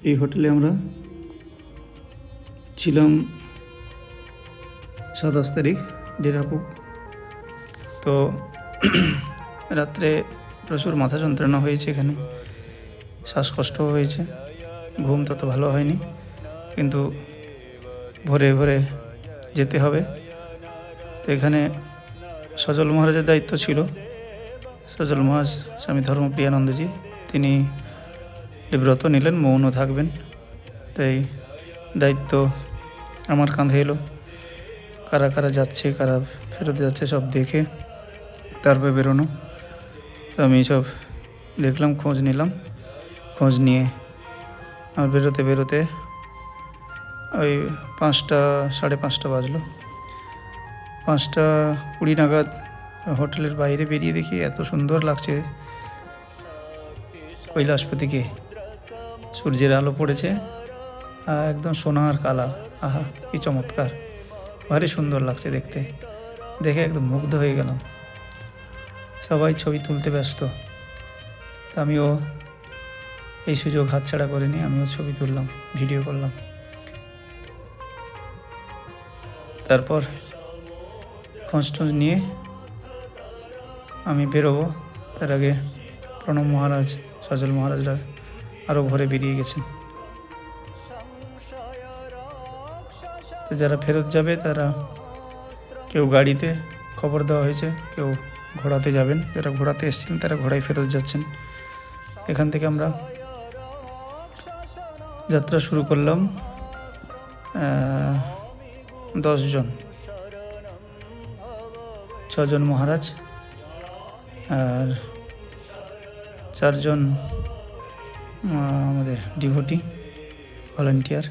এই হোটেলে আমরা ছিলাম 27 তারিখ ডেরাপুক। তো রাত্রে প্রচুর মাথা যন্ত্রণা হয়েছে, এখানে শ্বাসকষ্ট হয়েছে, ঘুম তত ভালো হয়নি, কিন্তু ভোরে ভোরে যেতে হবে। তো এখানে সজল মহারাজের দায়িত্ব ছিল। সজল মহারাজ স্বামী ধর্মপ্রিয়ানন্দজি তিনি ব্রত নিলেন, মৌন থাকবেন। তাই দায়িত্ব আমার কাঁধে এলো। কারা কারা যাচ্ছে, কারা ফেরত যাচ্ছে সব দেখে তারপরে বেরোনো। তো আমি সব দেখলাম, খোঁজ নিলাম। খোঁজ নিয়ে আর বেরোতে বেরোতে ওই 5টা সাড়ে 5টা বাজলো। 5:20 নাগাদ হোটেলের বাইরে বেরিয়ে দেখি এত সুন্দর লাগছে কৈলাসপতিকে। সূর্যের আলো পড়েছে, একদম সোনার কালার। আহা, কি চমৎকার, ভারী সুন্দর লাগছে দেখতে। দেখে একদম মুগ্ধ হয়ে গেলাম। সবাই ছবি তুলতে ব্যস্ত, তা আমিও এই সুযোগ হাতছাড়া করিনি, আমিও ছবি তুললাম, ভিডিও করলাম। তারপর খোঁজ টোঁজ নিয়ে আমি বেরোবো। তার আগে প্রণব মহারাজ, সজল মহারাজরা আরও ভোরে বেরিয়ে গেছেন। তো যারা ফেরত যাবে তারা কেউ গাড়িতে খবর দেওয়া হয়েছে, কেউ ঘোড়াতে যাবেন। যারা ঘোড়াতে এসেছিলেন তারা ঘোড়ায় ফেরত যাচ্ছেন। এখান থেকে আমরা যাত্রা শুরু করলাম 10 জন, 6 জন মহারাজ আর 4 জন আমাদের ডিভোটি ভলান্টিয়ার।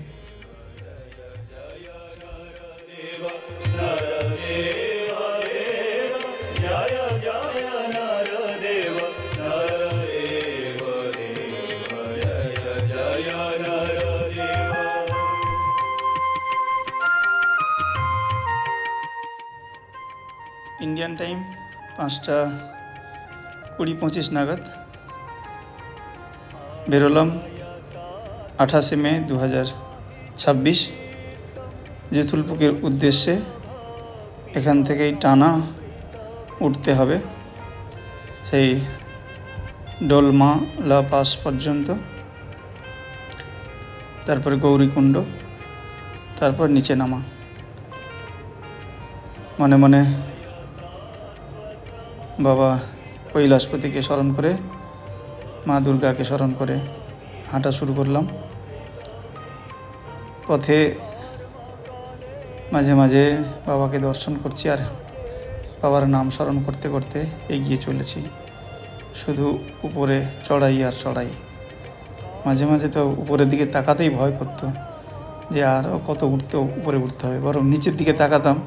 ইন্ডিয়ান টাইম 5:20-25 নাগাদ বেরোলাম। 28শে মে 2026 জেতুলপুকের উদ্দেশ্যে। এখান থেকেই টানা উঠতে হবে সেই ডোলমালা পাস পর্যন্ত, তারপরে গৌরীকুণ্ড, তারপর নিচে নামা। মনে মনে বাবা কৈলাসপতিকে স্মরণ করে, মা দুর্গাকে স্মরণ করে হাঁটা শুরু করলাম। পথে মাঝে মাঝে বাবাকে দর্শন করছি আর বাবার নাম স্মরণ করতে করতে এগিয়ে চলেছি। শুধু উপরে চড়াই আর চড়াই। মাঝে মাঝে তো উপরের দিকে তাকাতেই ভয় করতো যে আরও কত উপরে উঠতে হবে, বরং নিচের দিকে তাকাতাম,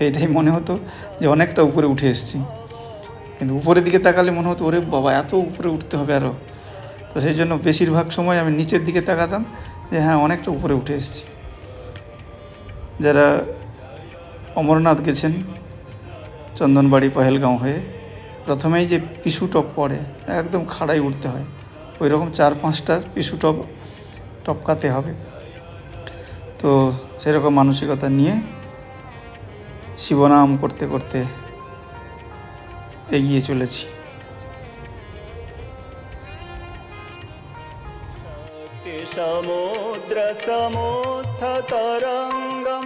এটাই মনে হতো যে অনেকটা উপরে উঠে এসেছি। কিন্তু উপরের দিকে তাকালে মনে হতো ওরে বাবা, এত উপরে উঠতে হবে আরও। তো সেই জন্য বেশিরভাগ সময় আমি নিচের দিকে তাকাতাম যে হ্যাঁ, অনেকটা উপরে উঠে এসেছি। যারা অমরনাথ গেছেন চন্দনবাড়ি পহেলগাঁও হয়ে, প্রথমেই যে পিছু টপ পড়ে, একদম খাড়াই উঠতে হয়, ওই রকম 4-5টার পিছু টপকাতে হবে। তো সেরকম মানসিকতা নিয়ে শিবনাম করতে করতে এগিয়ে চলেছি। সমুদ্র সমুত্থতরঙ্গম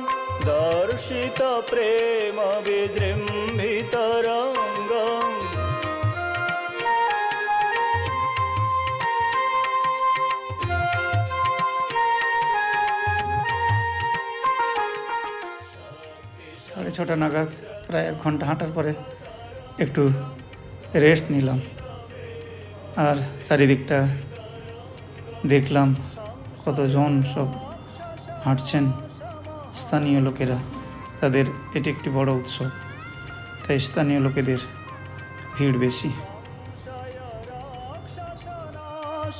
দর্শিত প্রেম বিজৃম্ভিতরঙ্গম। সাড়ে 6টা নাগাদ, প্রায় 1 ঘন্টা হাঁটার পরে একটু রেস্ট নিলাম আর চারিদিকটা দেখলাম। কতজন সব হাঁটছেন, স্থানীয় লোকেরা। তাদের এটি একটি বড় উৎসব, তাই স্থানীয় লোকেদের ভিড় বেশি।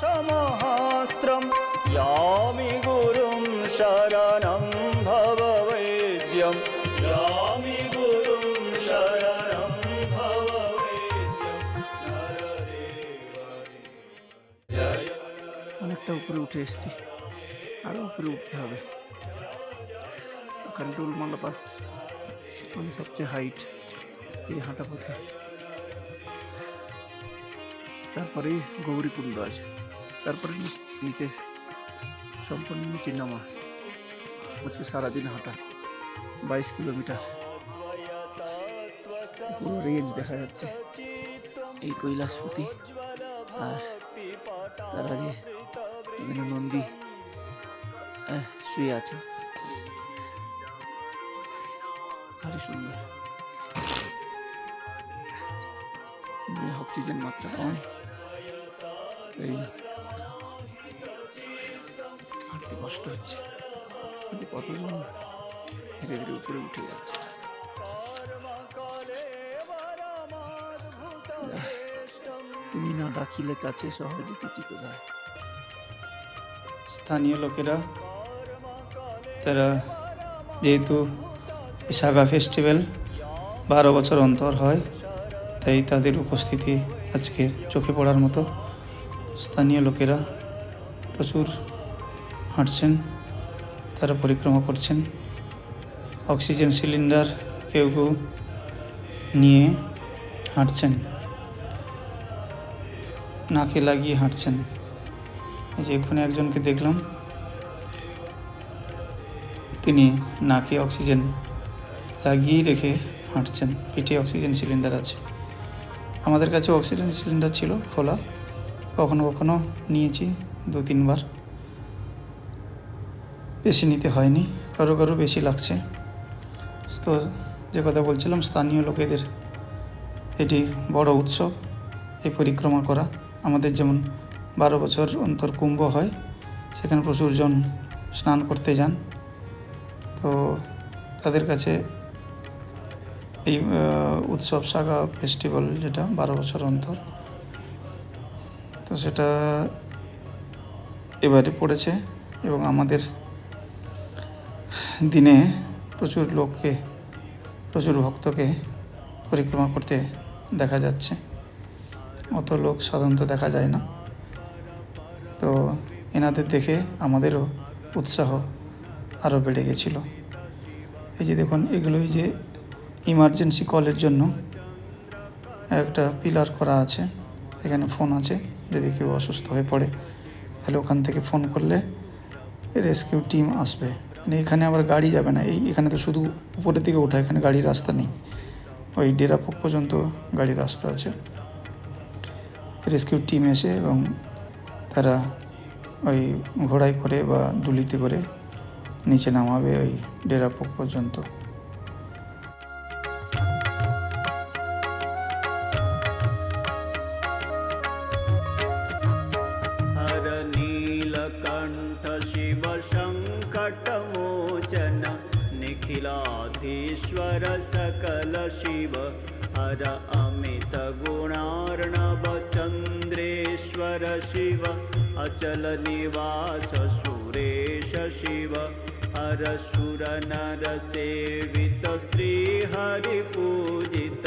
সমহাস্ত্রম ইয়ামি গুরুম শরণম ভব বৈদ্যম, ইয়ামি গুরুম শরণম ভব বৈদ্যম। অনেকটা উপরে উঠে এসেছি। আরও উপরে উঠতে হবে। কান্টুলমালা পাস মানে সবচেয়ে হাইট এই হাঁটা পথে। তারপরেই গৌরীকুণ্ড আছে, তারপরে নিচে সম্পূর্ণ নিচে নামা। আজকে সারাদিন হাঁটা 22 কিলোমিটার। পুরো রেঞ্জ দেখা যাচ্ছে এই কৈলাসপতি। আর তার আগে এখানে নন্দী শুয়ে আছে, ভারী সুন্দর। অক্সিজেন মাত্রা কম, এই হাঁটতে কষ্ট হচ্ছে, কিন্তু কতজন ধীরে ধীরে উপরে উঠে যাচ্ছে। তুমি না ডাকিলে কাছে সহজে কিছু কোথায়। স্থানীয় লোকেরা তারা যেহেতু সাগা ফেস্টিভ্যাল 12 বছর অন্তর হয়, তাই তাদের উপস্থিতি আজকে চোখে পড়ার মতো। স্থানীয় লোকেরা প্রচুর হাঁটছেন, তারা পরিক্রমা করছেন। অক্সিজেন সিলিন্ডার কেউ কেউ নিয়ে হাঁটছেন, নাকে লাগিয়ে হাঁটছেন। এই যে এখানে একজনকে দেখলাম, তিনি নাকে অক্সিজেন লাগিয়েই রেখে হাঁটছেন, পিঠে অক্সিজেন সিলিন্ডার আছে। আমাদের কাছে অক্সিজেন সিলিন্ডার ছিল খোলা, কখনো কখনো নিয়েছি 2-3 বার, বেশি নিতে হয়নি, কারো কারো বেশি লাগছে। তো যে কথা বলছিলাম, স্থানীয় লোকেদের এটি বড় উৎসব, এই পরিক্রমা করা। আমাদের যেমন 12 বছর অন্তর কুম্ভ হয়, সেখানে প্রচুর জন স্নান করতে যান। তো তাদের কাছে এই উৎসব সাগা ফেস্টিভ্যাল, যেটা 12 বছর অন্তর, তো সেটা এবারে পড়েছে। এবং আমাদের দিনে প্রচুর লোককে, প্রচুর ভক্তকে পরিক্রমা করতে দেখা যাচ্ছে। অত লোক সাধারণত দেখা যায় না। তো এনাদের দেখে আমাদেরও উৎসাহ আরও বেড়ে গেছিল। এই যে দেখুন, এগুলোই যে ইমার্জেন্সি কলের জন্য একটা পিলার করা আছে, এখানে ফোন আছে। যদি কেউ অসুস্থ হয়ে পড়ে তাহলে ওখান থেকে ফোন করলে রেস্কিউ টিম আসবে। মানে এখানে আবার গাড়ি যাবে না, এখানে তো শুধু উপরের দিকে ওঠা, এখানে গাড়ির রাস্তা নেই। ওই ডেরাপোক পর্যন্ত গাড়ির রাস্তা আছে। রেস্কিউ টিম এসে এবং তারা ওই ঘোড়ায় করে বা ডুলিতে করে নিচে নামাবে ওই ডেরাপোক পর্যন্ত। हर नीलकण्ठ शिव सङ्कटमोचन निखिलाधीश्वर सकल शिव हर अमित गुणार्णव चन्द्रेश्वर शिव अचल निवास सुरेश शिव हर सुर नर सेवित श्री हरि पूजित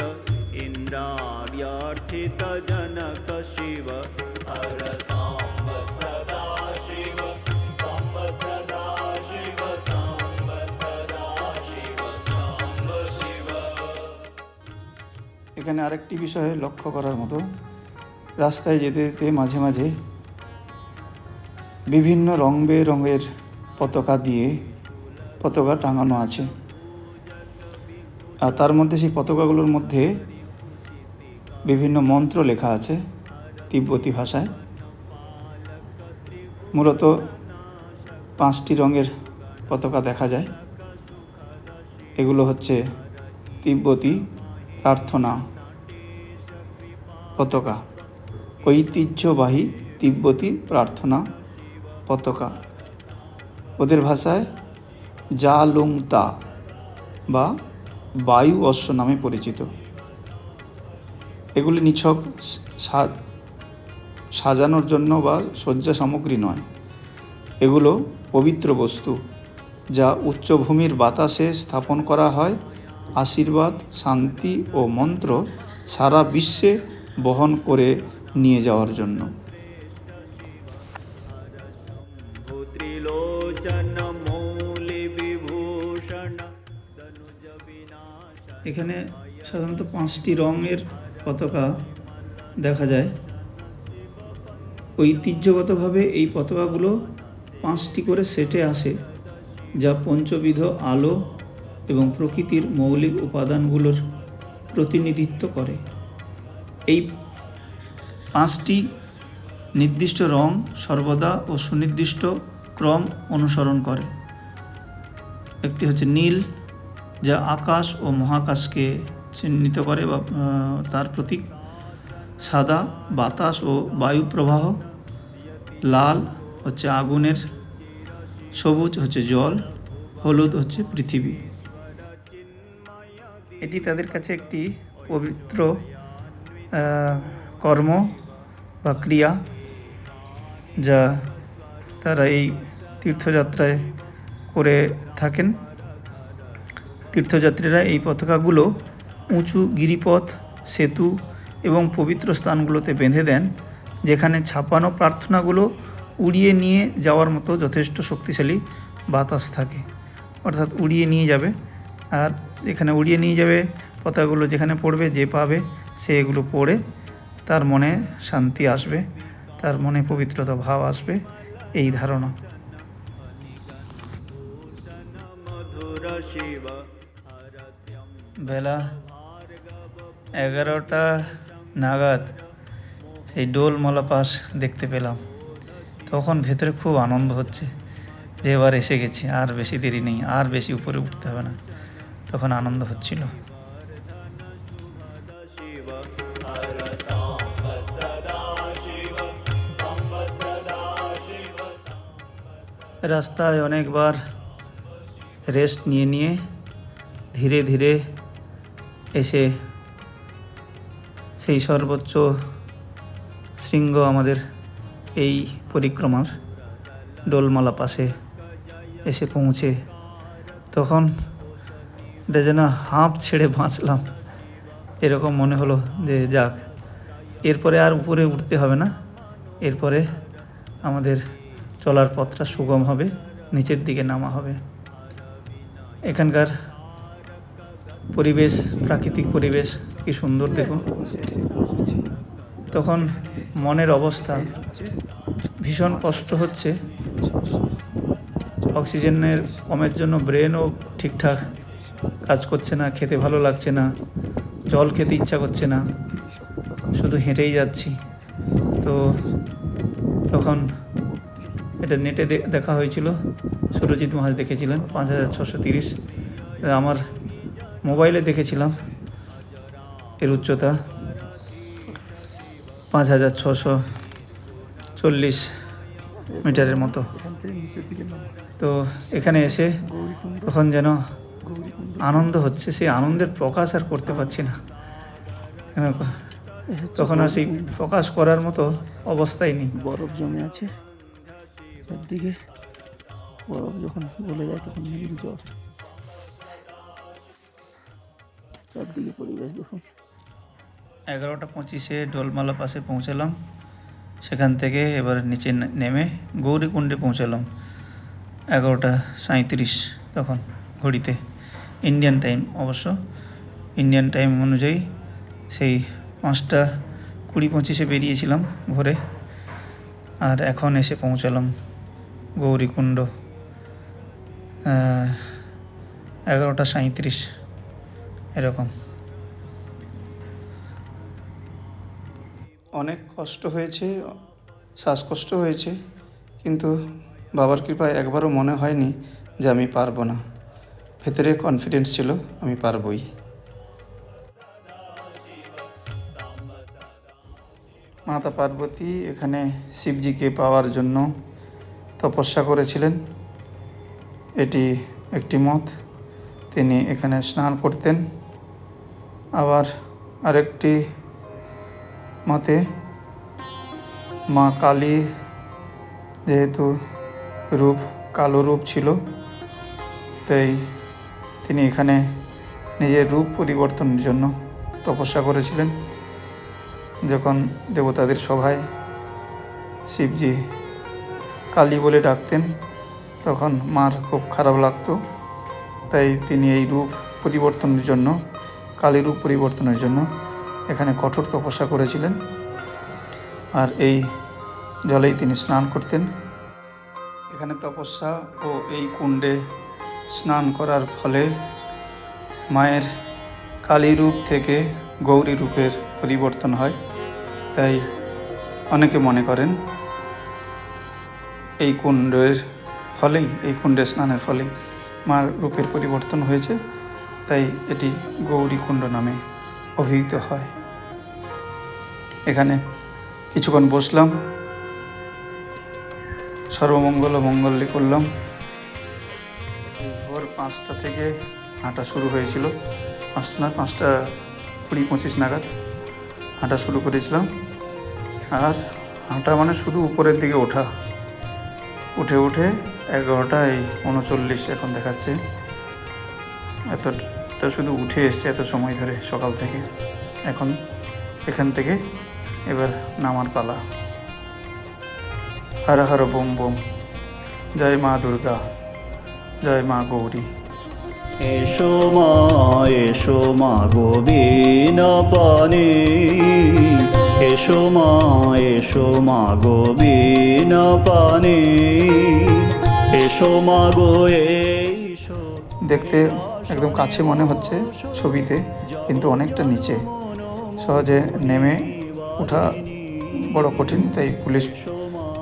इंद्रार्थित जनक शिव हर सांब सदा शिव सांब सदा शिव सांब सदा शिव सांब शिव। এখানে আরেকটি বিষয় লক্ষ্য করার মতো, রাস্তায় যেতে যেতে মাঝে মাঝে বিভিন্ন রং বেরঙের পতাকা দিয়ে পতাকা টাঙানো আছে। আর তার মধ্যে সেই পতাকাগুলোর মধ্যে বিভিন্ন মন্ত্র লেখা আছে তিব্বতী ভাষায়। মূলত 5টি রঙের পতাকা দেখা যায়। এগুলো হচ্ছে তিব্বতী প্রার্থনা পতাকা, ঐতিহ্যবাহী তিব্বতী প্রার্থনা পতাকা। ওদের ভাষায় জালুংতা বা বায়ু অশ্ব নামে পরিচিত। এগুলি নিছক সাজানোর জন্য বা সজ্জা সামগ্রী নয়, এগুলো পবিত্র বস্তু যা উচ্চভূমির বাতাসে স্থাপন করা হয় আশীর্বাদ, শান্তি ও মন্ত্র সারা বিশ্বে বহন করে নিয়ে যাওয়ার জন্য। लोचन मौलि विभूषण तनुज विनाशन এখানে সাধারণত 5টি রঙের পতাকা দেখা যায়। ঐতিহ্যগতভাবে এই পতাকাগুলো 5টি করে সেটে আসে, যা পঞ্চবিধ আলো এবং প্রকৃতির মৌলিক উপাদানগুলোর প্রতিনিধিত্ব করে। এই 5টি নির্দিষ্ট রং সর্বদা ও সুনির্দিষ্ট ক্রম অনুসরণ করে। একটি হচ্ছে নীল, যা আকাশ ও মহাকাশকে চিহ্নিত করে বা তার প্রতীক। সাদা বাতাস ও বায়ু প্রবাহ, লাল হচ্ছে আগুনের, সবুজ হচ্ছে জল, হলুদ হচ্ছে পৃথিবী। এটি তাদের কাছে একটি পবিত্র কর্ম বা ক্রিয়া, যা তারা এই তীর্থযাত্রায় করে থাকেন। তীর্থযাত্রীরা এই পতাকাগুলো উঁচু গিরিপথ, সেতু এবং পবিত্র স্থানগুলোতে বেঁধে দেন, যেখানে ছাপানো প্রার্থনাগুলো উড়িয়ে নিয়ে যাওয়ার মতো যথেষ্ট শক্তিশালী বাতাস থাকে। অর্থাৎ উড়িয়ে নিয়ে যাবে, আর এখানে উড়িয়ে নিয়ে যাবে পতাকাগুলো, যেখানে পড়বে যে পাবে সে এগুলো পড়ে তার মনে শান্তি আসবে, তার মনে পবিত্রতা ভাব আসবে, এই ধারণা। मधुर शिव বেলা 11টা নাগাদ সেই ডোলমালা পাস দেখতে পেলাম। তখন ভেতরে খুব আনন্দ হচ্ছে যে এবার এসে গেছি, আর বেশি দেরি নেই, আর বেশি উপরে উঠতে হবে না। তখন আনন্দ হচ্ছিল। शिव हर सांब सदा शिव सांब सदा शिव রাস্তায় অনেকবার রেস্ট নিয়ে নিয়ে ধীরে ধীরে এসে সেই সর্বোচ্চ শৃঙ্গ আমাদের এই পরিক্রমার ডোলমালা পাশে এসে পৌঁছে, তখন এটা যেন হাঁপ ছেড়ে বাঁচলাম, এরকম মনে হলো যে যাক, এরপরে আর উপরে উঠতে হবে না, এরপরে আমাদের চলার পথটা সুগম হবে, নিচের দিকে নামা হবে। এখানকার পরিবেশ, প্রাকৃতিক পরিবেশ কি সুন্দর দেখুন। তখন মনের অবস্থা ভীষণ কষ্ট হচ্ছে। অক্সিজেনের কমের জন্য ব্রেনও ঠিকঠাক কাজ করছে না, খেতে ভালো লাগছে না, জল খেতে ইচ্ছা করছে না, শুধু হেঁটেই যাচ্ছি। তো তখন এটা নেটে দেখা হয়েছিল, সুরজিৎ মহাজ দেখেছিলেন 5630। আমার মোবাইলে দেখেছিলাম এর উচ্চতা 5640 মিটারের মতো। তো এখানে এসে তখন যেন আনন্দ হচ্ছে, সেই আনন্দের প্রকাশ আর করতে পারছি না, কেন তখন আর সেই প্রকাশ করার মতো অবস্থাই নেই। বরফ জমে আছে চারদিকে, বরফ যখন গলে যায় তখন নীল জল, চারদিকে পরিবেশ দেখুন। 11টা 25-এ ডোলমালা পাশে পৌঁছালাম। সেখান থেকে এবার নিচে নেমে গৌরীকুণ্ডে পৌঁছালাম 11টা 37 তখন ঘড়িতে, ইন্ডিয়ান টাইম অবশ্য। ইন্ডিয়ান টাইম অনুযায়ী সেই 5টা 20-25-এ বেরিয়েছিলাম ভোরে, আর এখন এসে পৌঁছালাম গৌরীকুণ্ড 11টা 37 এরকম। অনেক কষ্ট হয়েছে, শ্বাসকষ্ট হয়েছে, কিন্তু বাবার কৃপায় একবারও মনে হয়নি যে আমি পারবো না। ভেতরে কনফিডেন্স ছিল আমি পারবই। মাতা পার্বতী এখানে শিবজিকে পাওয়ার জন্য তপস্যা করেছিলেন, এটি একটি মত। তিনি এখানে স্নান করতেন। আবার আরেকটি মতে মা কালী যেহেতু রূপ কালো রূপ ছিল, তাই তিনি এখানে নিজের রূপ পরিবর্তনের জন্য তপস্যা করেছিলেন। যখন দেবতাদের সভায় শিবজি কালী বলে ডাকতেন, তখন মার খুব খারাপ লাগতো, তাই তিনি এই রূপ পরিবর্তনের জন্য, কালী রূপ পরিবর্তনের জন্য এখানে কঠোর তপস্যা করেছিলেন। আর এই জলেই তিনি স্নান করতেন। এখানে তপস্যা ও এই কুণ্ডে স্নান করার ফলে মায়ের কালী রূপ থেকে গৌরী রূপের পরিবর্তন হয়। তাই অনেকে মনে করেন এই কুণ্ডে স্নানের ফলেই মার রূপের পরিবর্তন হয়েছে, তাই এটি গৌরী কুণ্ড নামে অভিহিত হয়। এখানে কিছুক্ষণ বসলাম, সর্বমঙ্গল ও মঙ্গল্যে করলাম। ভোর 5টা থেকে হাঁটা শুরু হয়েছিল, 5টা 20-25 নাগাদ হাঁটা শুরু করেছিলাম। আর হাঁটা মানে শুধু উপরের দিকে ওঠা, উঠে 11:39 এখন দেখাচ্ছে। এতটা শুধু উঠে এসছে এত সময় ধরে সকাল থেকে। এখন এখান থেকে এবার নামার পালা। হর হর বোম বোম, জয় মা দুর্গা, জয় মা গৌরী। এসো মা গো বীণা পানে, এসো মা গো বীণা পানে, এসো মা গো এসো। দেখতে একদম কাছে মনে হচ্ছে ছবিতে, কিন্তু অনেকটা নিচে, সহজে নেমে ওঠা বড় কঠিন। তাই পুলিশ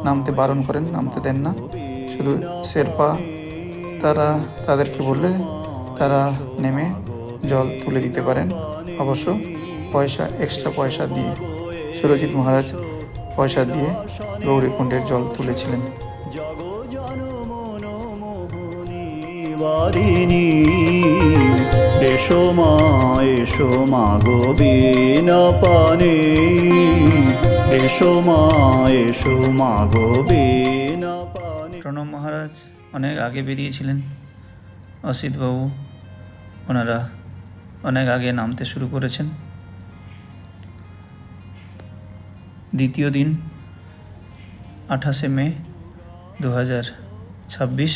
নামতে বারণ করেন, নামতে দেন না। শুধু শেরপা তাদেরকে বললে তারা নেমে জল তুলে দিতে পারেন, অবশ্য এক্সট্রা পয়সা দিয়ে। সুরজিৎ মহারাজ পয়সা দিয়ে গৌরীকুণ্ডের জল তুলেছিলেন। এসো মা গো বীণা পানে, এসো মা গো বীণা পানে। প্রণব মহারাজ অনেক আগে বেরিয়েছিলেন, অসিতবাবু ওনারা অনেক আগে নামতে শুরু করেছেন। দ্বিতীয় দিন 28শে মে 2026,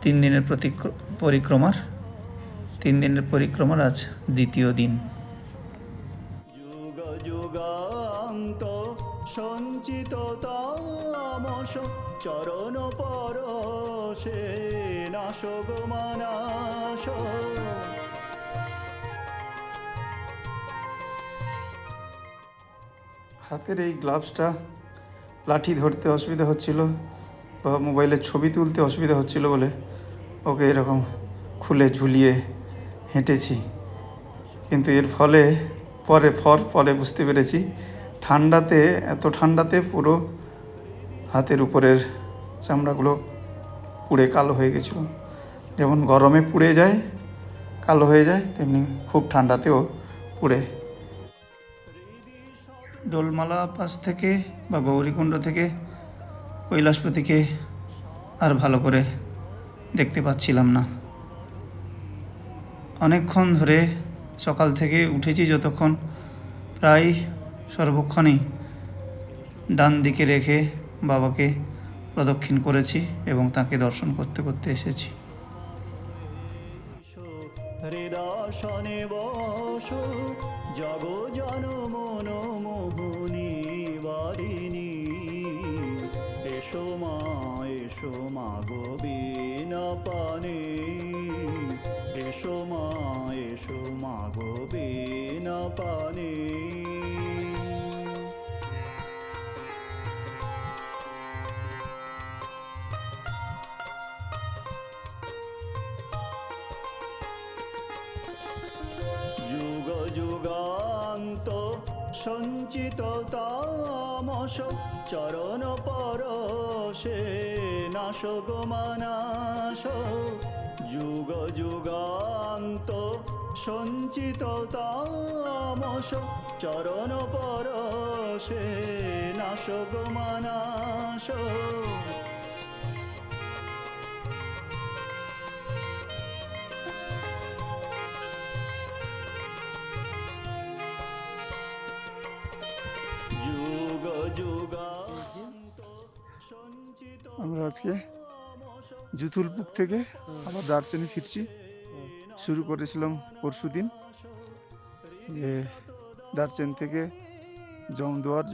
3 দিনের পরিক্রমার আজ দ্বিতীয় দিন। যুগ যুগান্ত সঞ্চিত তামস চরণ পরশে নাশ গো মানাশ। হাতের এই গ্লাভসটা লাঠি ধরতে অসুবিধা হচ্ছিল বা মোবাইলের ছবি তুলতে অসুবিধা হচ্ছিল বলে ওকে এরকম খুলে ঝুলিয়ে হেঁটেছি। কিন্তু এর ফলে পরে বুঝতে পেরেছি, এত ঠান্ডাতে পুরো হাতের উপরের চামড়াগুলো পুড়ে কালো হয়ে গেছিলো। যেমন গরমে পুড়ে যায়, কালো হয়ে যায়, তেমনি খুব ঠান্ডাতেও পুড়ে। ডোলমালা পাস থেকে বা গৌরীকুণ্ড থেকে কৈলাসপতিকে আর ভালো করে দেখতে পাচ্ছিলাম না। অনেকক্ষণ ধরে সকাল থেকে উঠেছি যতক্ষণ, প্রায় সর্বক্ষণই ডান দিকে রেখে বাবাকে প্রদক্ষিণ করেছি এবং তাকে দর্শন করতে করতে এসেছি। হৃদশনে বস জগ জন মন মোহনী বারিণী। এসো মা গো বীণা পানে, এসো মা গো বীণা পানে। যুগ যুগান্ত সঞ্চিত তামস চরণ পরশে নাশ গো মানাশ। যুগ যুগান্ত সঞ্চিত তামস চরণ পরশে নাশ গো মানাশ। যুগ যুগান্ত আমরা আজকে জুতুলপুক থেকে আবার দার্চেনে ফিরছি। শুরু করেছিলাম পরশুদিন, যে দার্চেন থেকে জমদুয়ার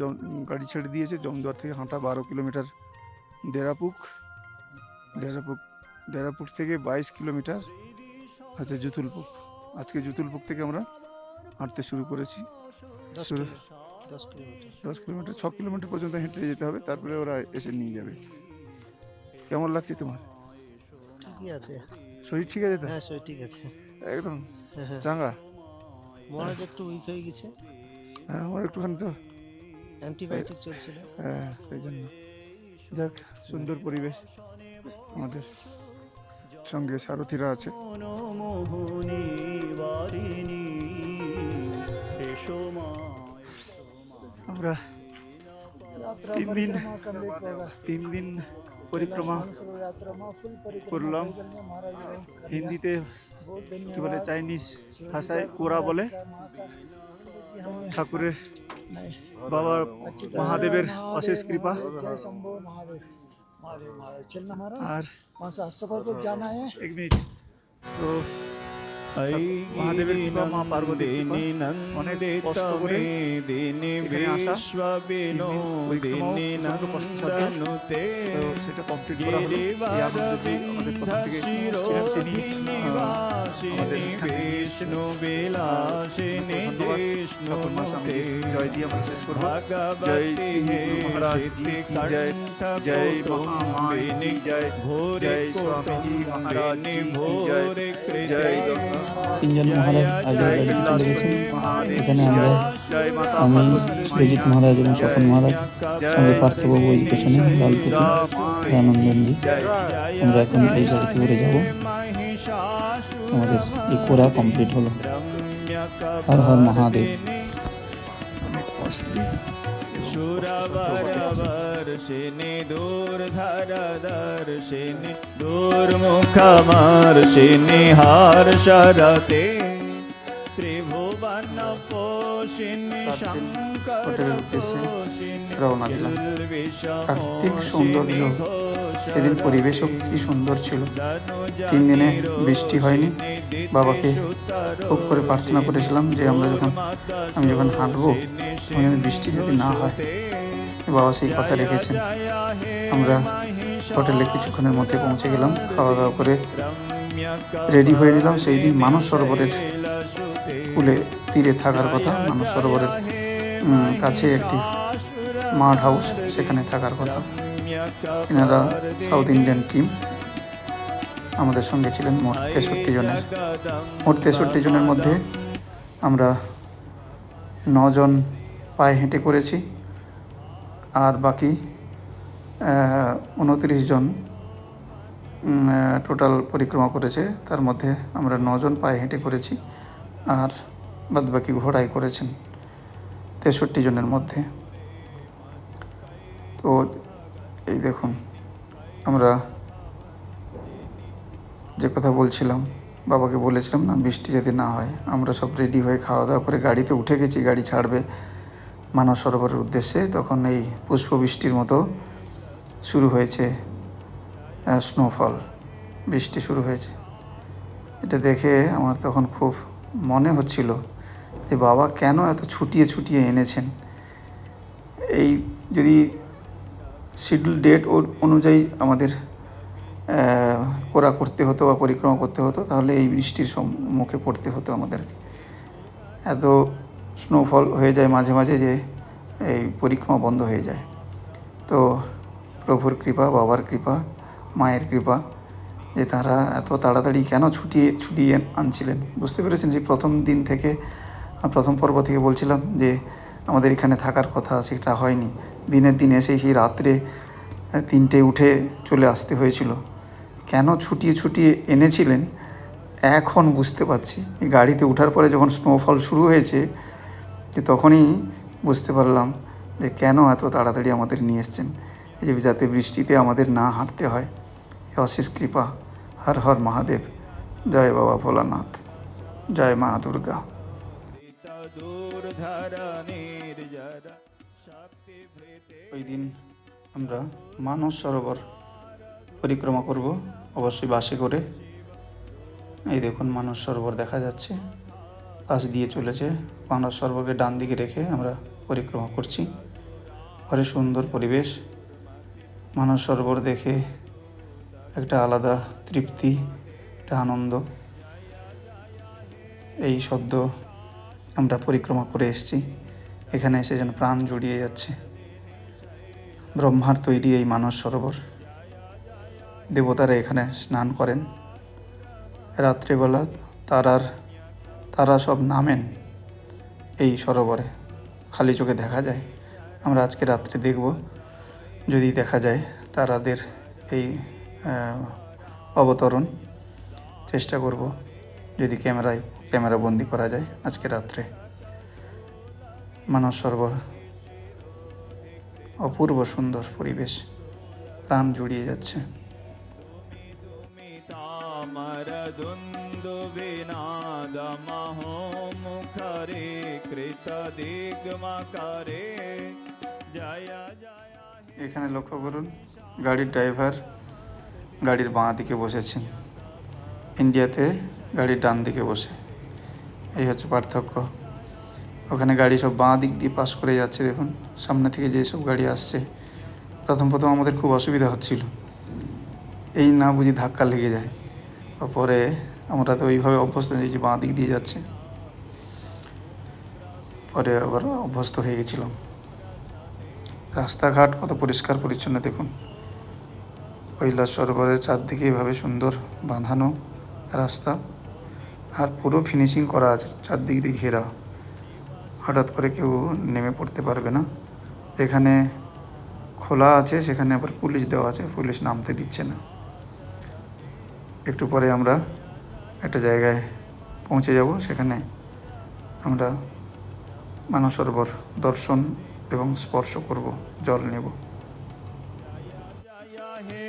গাড়ি ছেড়ে দিয়েছে। জমদুয়ার থেকে হাঁটা 12 কিলোমিটার ডেরাপুক। ডেরাপুক থেকে 22 কিলোমিটার আছে জুতুলপুক। আজকে জুতুলপুক থেকে আমরা হাঁটতে শুরু করেছি। 10 কিলোমিটার 6 কিলোমিটার পর্যন্ত হেঁটে যেতে হবে, তারপরে ওরা এসে নিয়ে যাবে। কেমন লাগছে তোমার? ঠিকই আছে। শরীর ঠিক আছে তো? হ্যাঁ, শরীর ঠিক আছে। একদম হ্যাঁ, চাঙ্গা? মহারাজ একটু উইক হয়ে গেছে, হ্যাঁ, আমার একটুখানি তো, অ্যান্টিবায়োটিক চলছিল। হ্যাঁ, সেই জন্য। যাক, সুন্দর পরিবেশ, আমাদের সঙ্গে সারথীরা আছে। মনমোহনী বারিণী এসো মা আমরা 3 দিন পরিক্রমা করলাম। হিন্দিতে কি বলে, চাইনিজ ভাষায় কোরা বলে। ঠাকুরের, বাবার, মহাদেবের অশেষ কৃপা। আর এক মিনিট, তো মহাদেবের কৃপা, মা পার্বতীর কৃপা, অনেক কষ্ট করে এখানে আসা, 3 দিন পরিক্রমাও প্রচণ্ড কষ্টসাধ্য। তো সেটা কমপ্লিট করা হলো। এই আনন্দে আমাদের প্রথম থেকে ছিলেন তিনি, আমাদের এখানে এসেছেন। ধন্যবাদ ঠাকুর মা স্বামীজি। জয় দিয়ে আমরা শেষ করবো। জয় শ্রী গুরু মহারাজ জি কি জয়, জয় মহামায়া জয়, জয় স্বামীজি মহারাজ জি কি জয়, জয় গঙ্গা। 3 জন মহারাজ আগে জয় গাড়িতে চলে গেছেন। এখানে আমরা, জয় মাতা আমি, পার্বতী, সুরজিৎ মহারাজ এবং স্বপন মহারাজ, সঙ্গে পার্থবাবু ওই পেছনে লাল টুপি, রানন্দনজি। আমরা এখন এই গাড়িতে করে যাব। আমাদের এই কোরা কমপ্লিট হলো। হর হর মহাদেব। অনেক কষ্টলি সুরবরবর্ষিণী দূরধরদর্শিণী দুর্মুখমর্ষিণী হর্ষরতে ত্রিভুবন পোষিণী হোটেলের উদ্দেশ্যে রওনা দিলাম। প্রাকৃতিক সৌন্দর্য, সেদিন পরিবেশও কি সুন্দর ছিল। 3 দিনে বৃষ্টি হয়নি। বাবাকে খুব করে প্রার্থনা করেছিলাম যে আমি যখন হাঁটবো তখন যেন বৃষ্টি যদি না হয়। বাবা সেই কথা রেখেছেন। আমরা হোটেলে কিছুক্ষণের মধ্যে পৌঁছে গেলাম। খাওয়া দাওয়া করে রেডি হয়ে নিলাম। সেই দিন মানস সরোবরের তীরে থাকার কথা। মানস সরোবরের কাছে একটি মাড হাউস, সেখানে থাকার কথা। এনারা সাউথ ইন্ডিয়ান টিম। আমাদের সঙ্গে ছিলেন মোট 63 জনের। মোট 63 জনের মধ্যে আমরা 9 জন পায়ে হেঁটে করেছি, আর বাকি 29 জন টোটাল পরিক্রমা করেছে। তার মধ্যে আমরা 9 জন পায়ে হেঁটে করেছি, আর বাদবাকি ঘোড়ায় করেছেন 63 জনের মধ্যে। তো এই দেখুন, আমরা যে কথা বলছিলাম, বাবাকে বলেছিলাম না বৃষ্টি যদি না হয়। আমরা সব রেডি হয়ে খাওয়া দাওয়া করে গাড়িতে উঠে গেছি। গাড়ি ছাড়বে মানস সরোবরের উদ্দেশ্যে। তখন এই পুষ্প বৃষ্টির মতো শুরু হয়েছে, স্নোফল, বৃষ্টি শুরু হয়েছে। এটা দেখে আমার তখন খুব মনে হচ্ছিল যে বাবা কেন এত ছুটিয়ে এনেছেন। এই যদি শিডিউল ডেট অনুযায়ী আমাদের করতে হতো বা পরিক্রমা করতে হতো, তাহলে এই বৃষ্টির মুখে পড়তে হতো আমাদেরকে। এত স্নোফল হয়ে যায় মাঝে মাঝে যে এই পরিক্রমা বন্ধ হয়ে যায়। তো প্রভুর কৃপা, বাবার কৃপা, মায়ের কৃপা, যে তারা এত তাড়াতাড়ি কেন ছুটিয়ে আনছিলেন। বুঝতে পেরেছেন যে প্রথম দিন থেকে, প্রথম পর্ব থেকে বলছিলাম যে আমাদের এখানে থাকার কথা, সেটা হয়নি। দিনের দিন এসেই সেই রাত্রে 3টে উঠে চলে আসতে হয়েছিল। কেন ছুটিয়ে এনেছিলেন এখন বুঝতে পারছি। এই গাড়িতে ওঠার পরে যখন স্নোফল শুরু হয়েছে, যে তখনই বুঝতে পারলাম যে কেন এত তাড়াতাড়ি আমাদের নিয়ে এসছেন, এই যে যাতে বৃষ্টিতে আমাদের না হাঁটতে হয়। অশেষ কৃপা। হর হর মহাদেব। জয় বাবা ভোলানাথ, জয় মা দুর্গা। ওই দিন আমরা মানস সরোবর পরিক্রমা করব, অবশ্যই বাসে করে। এই দেখুন মানস সরোবর দেখা যাচ্ছে, পাশ দিয়ে চলেছে। মানস সরোবরকে ডান দিকে রেখে আমরা পরিক্রমা করছি। পরে সুন্দর পরিবেশ, মানস সরোবর দেখে একটা আলাদা তৃপ্তি, একটা আনন্দ। এই শব্দ আমরা পরিক্রমা করে এসেছি, এখানে এসে যেন প্রাণ জুড়িয়ে যাচ্ছে। ব্রহ্মার তৈরি এই মানস সরোবর, দেবতারা এখানে স্নান করেন। রাত্রিবেলা তারা সব নামেন এই সরোবরে, খালি চোখে দেখা যায়। আমরা আজকে রাত্রে দেখব, যদি দেখা যায় তারাদের এই অবতরণ চেষ্টা করব, যদি ক্যামেরা বন্দি করা যায় আজকে রাত্রে। মানস সরোবর অপূর্ব সুন্দর পরিবেশ, প্রাণ জুড়িয়ে যাচ্ছে। তামরদুন্দুবিনাদমহো মুখরে কৃতদিগ্মকরে জয় জয়। এখানে লক্ষ্য করুন, গাড়ির ড্রাইভার গাড়ির বাঁ দিকে বসেছেন, ইন্ডিয়াতে গাড়ির ডান দিকে বসে। এই হচ্ছে পার্থক্য। ওখানে গাড়ি সব বাঁ দিক দিয়ে পাস করে যাচ্ছে। দেখুন সামনে থেকে যেসব গাড়ি আসছে, প্রথম আমাদের খুব অসুবিধা হচ্ছিল, এই না বুঝি ধাক্কা লেগে যায়। পরে আমরা তো ওইভাবে অভ্যস্ত হয়ে যে বাঁ দিক দিয়ে যাচ্ছে, পরে আবার অভ্যস্ত হয়ে গেছিলাম। রাস্তাঘাট কত পরিষ্কার পরিচ্ছন্ন দেখুন। কৈলাস সরোবরের চারদিকে এভাবে সুন্দর বাঁধানো রাস্তা, আর পুরো ফিনিশিং করা আছে, চারদিক দিয়ে ঘেরা। হঠাৎ করে কেউ নেমে পড়তে পারবে না। যেখানে খোলা আছে সেখানে আবার পুলিশ দেওয়া আছে, পুলিশ নামতে দিচ্ছে না। একটু পরে আমরা একটা জায়গায় পৌঁছে যাব, সেখানে আমরা মানস সরোবর দর্শন এবং স্পর্শ করব, জল নেব। জয় হে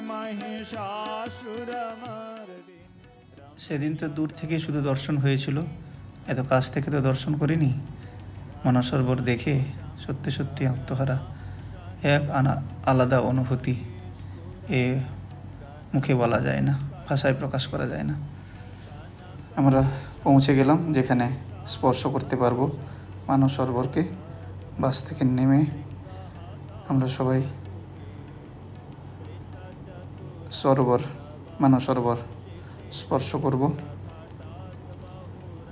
মহিষাসুরমর্দিনী। সেদিন তো দূর থেকে শুধু দর্শন হয়েছিল, এত কাছ থেকে তো দর্শন করিনি। মানস সরোবর দেখে সত্যি সত্যি আত্মহারা এক আলাদা অনুভূতি, এ মুখে বলা যায় না, ভাষায় প্রকাশ করা যায় না। আমরা পৌঁছে গেলাম যেখানে স্পর্শ করতে পারবো মানস সরোবরকে। বাস থেকে নেমে আমরা সবাই মানস সরোবর স্পর্শ করব।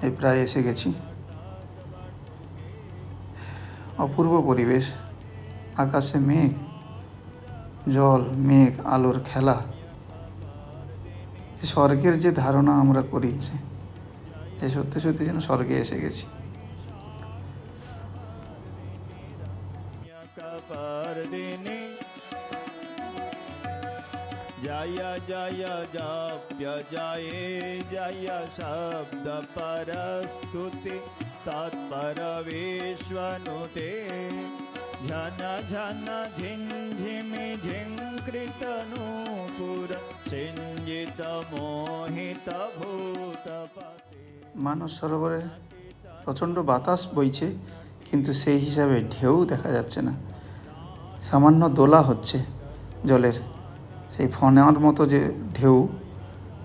এই প্রায় এসে গেছি। অপূর্ব পরিবেশ, আকাশে মেঘ, জল, মেঘ, আলোর খেলা। স্বর্গের যে ধারণা আমরা করি, যে সত্যি সত্যি যেন স্বর্গে এসে গেছি। কপর্দিনী জয় জয় জপ্য জয়ে জয় শব্দ পরস্তুতি তৎপর বিশ্বনুতে ঝন ঝন ঝিঞ্ঝিমি ঝিঙ্কৃত নূপুর সিঞ্জিত মোহিত ভূতপতে। মানস সরোবরে প্রচণ্ড বাতাস বইছে, কিন্তু সেই হিসাবে ঢেউ দেখা যাচ্ছে না। সামান্য দোলা হচ্ছে জলের, সেই ফনার মতো যে ঢেউ,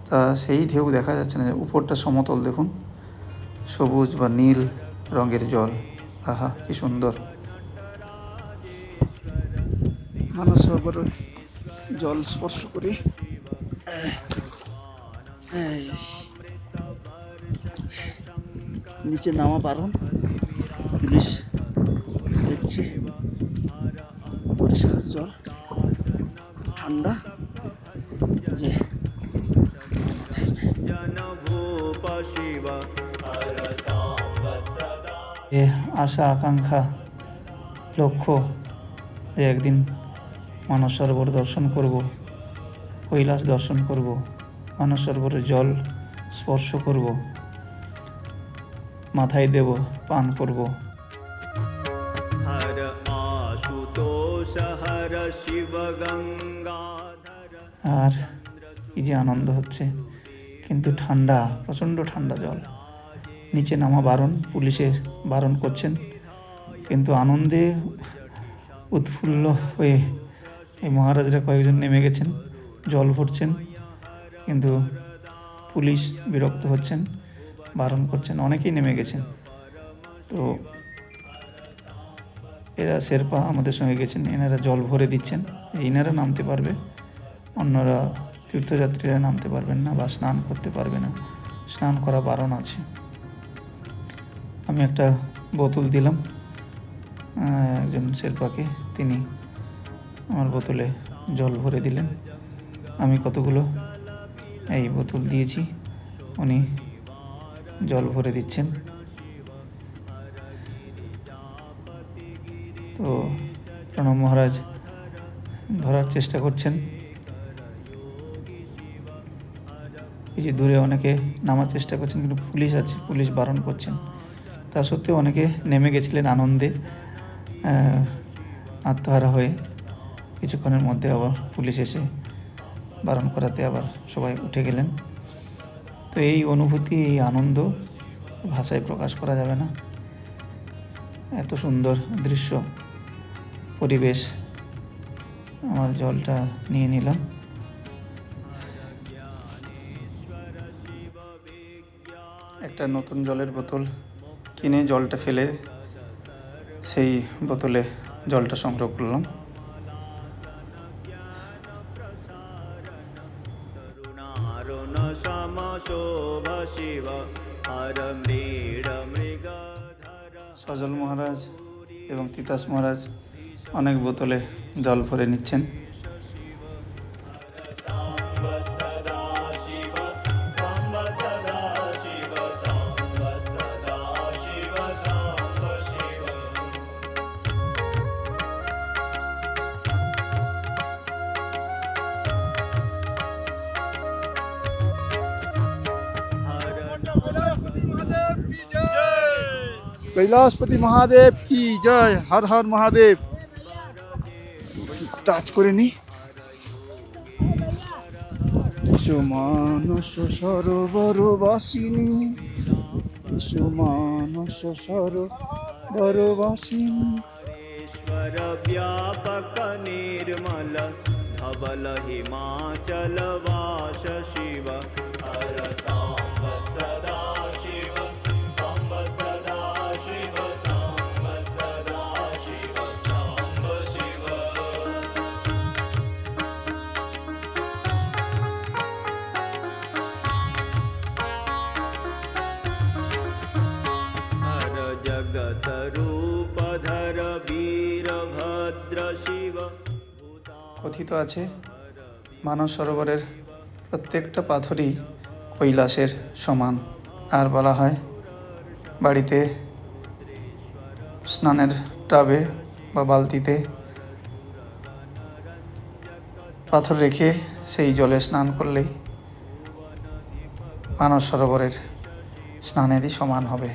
তা সেই ঢেউ দেখা যাচ্ছে না। উপরটা সমতল দেখুন, সবুজ বা নীল রঙের জল। আহা কি সুন্দর! মানস সরোবরের জল স্পর্শ করি। নিচে নামা বারণ, পুলিশ দেখছি। পরিষ্কার জল, ঠান্ডা, যে আশা আকাঙ্ক্ষা লক্ষ্য যে একদিন মানস সরোবর দর্শন করব, কৈলাস দর্শন করব, মানস সরোবরের জল স্পর্শ করব, মাথায় দেব, পান করব। হর আশুতোষ হর শিব গঙ্গাধর। আর কি যে আনন্দ হচ্ছে, কিন্তু ঠান্ডা, প্রচণ্ড ঠান্ডা জল। নিচে নামা বারণ, পুলিশের বারণ করছেন, কিন্তু আনন্দে উৎফুল্ল হয়ে এই মহারাজরা কয়েকজন নেমে গেছেন, জল ভরছেন, কিন্তু পুলিশ বিরক্ত হচ্ছেন, বারণ করছেন, অনেকেই নেমে গেছেন। তো এরা শেরপা আমাদের সঙ্গে গেছেন, এনারা জল ভরে দিচ্ছেন, এনারা নামতে পারবে, অন্যরা তীর্থযাত্রীরা নামতে পারবেন না বা স্নান করতে পারবে না, স্নান করা বারণ আছে। আমি একটা বোতল দিলাম একজন শেরপাকে, তিনি আমার বোতলে জল ভরে দিলেন। আমি কতগুলো এই বোতল দিয়েছি, উনি জল ভরে দিচ্ছেন। তো প্রণব মহারাজ ধরার চেষ্টা করছেন। এই যে দূরে অনেকে নামার চেষ্টা করছেন, কিন্তু পুলিশ আছে, পুলিশ বারণ করছেন। তা সত্ত্বেও অনেকে নেমে গেছিলেন আনন্দে, আত্মহারা হয়ে। কিছুক্ষণের মধ্যে আবার পুলিশ এসে বারণ করাতে আবার সবাই উঠে গেলেন। তো এই অনুভূতি, এই আনন্দ ভাষায় প্রকাশ করা যাবে না। এত সুন্দর দৃশ্য, পরিবেশ। আমার জলটা নিয়ে নিলাম। একটা নতুন জলের বোতল কিনে জলটা ফেলে সেই বোতলে জলটা সংগ্রহ করলাম। সজল মহারাজ এবং তিতাস মহারাজ অনেক বোতলে জল ভরে নিচ্ছেন। কৈলাসপতি মহাদেব কি জয়, হর হর মহাদেব। টাচ করে নি। মানস সরোবর বাসিনী, মানস সরোবর বাসিনী। ईश्वर व्यापक निर्मल धवल हिमाचल वास शिव हर सांब सदा शिव, सांब सदा शिव, सांब सदा शिव, सांब शिव। हर जगत रूप धर वीरभद्र शिव। কথিত আছে মানস সরোবরের প্রত্যেকটা পাথরই কৈলাসের সমান। আর বলা হয় বাড়িতে স্নানের টাবে বা বালতিতে পাথর রেখে সেই জলে স্নান করলেই মানস সরোবরের স্নানেরই সমান হবে,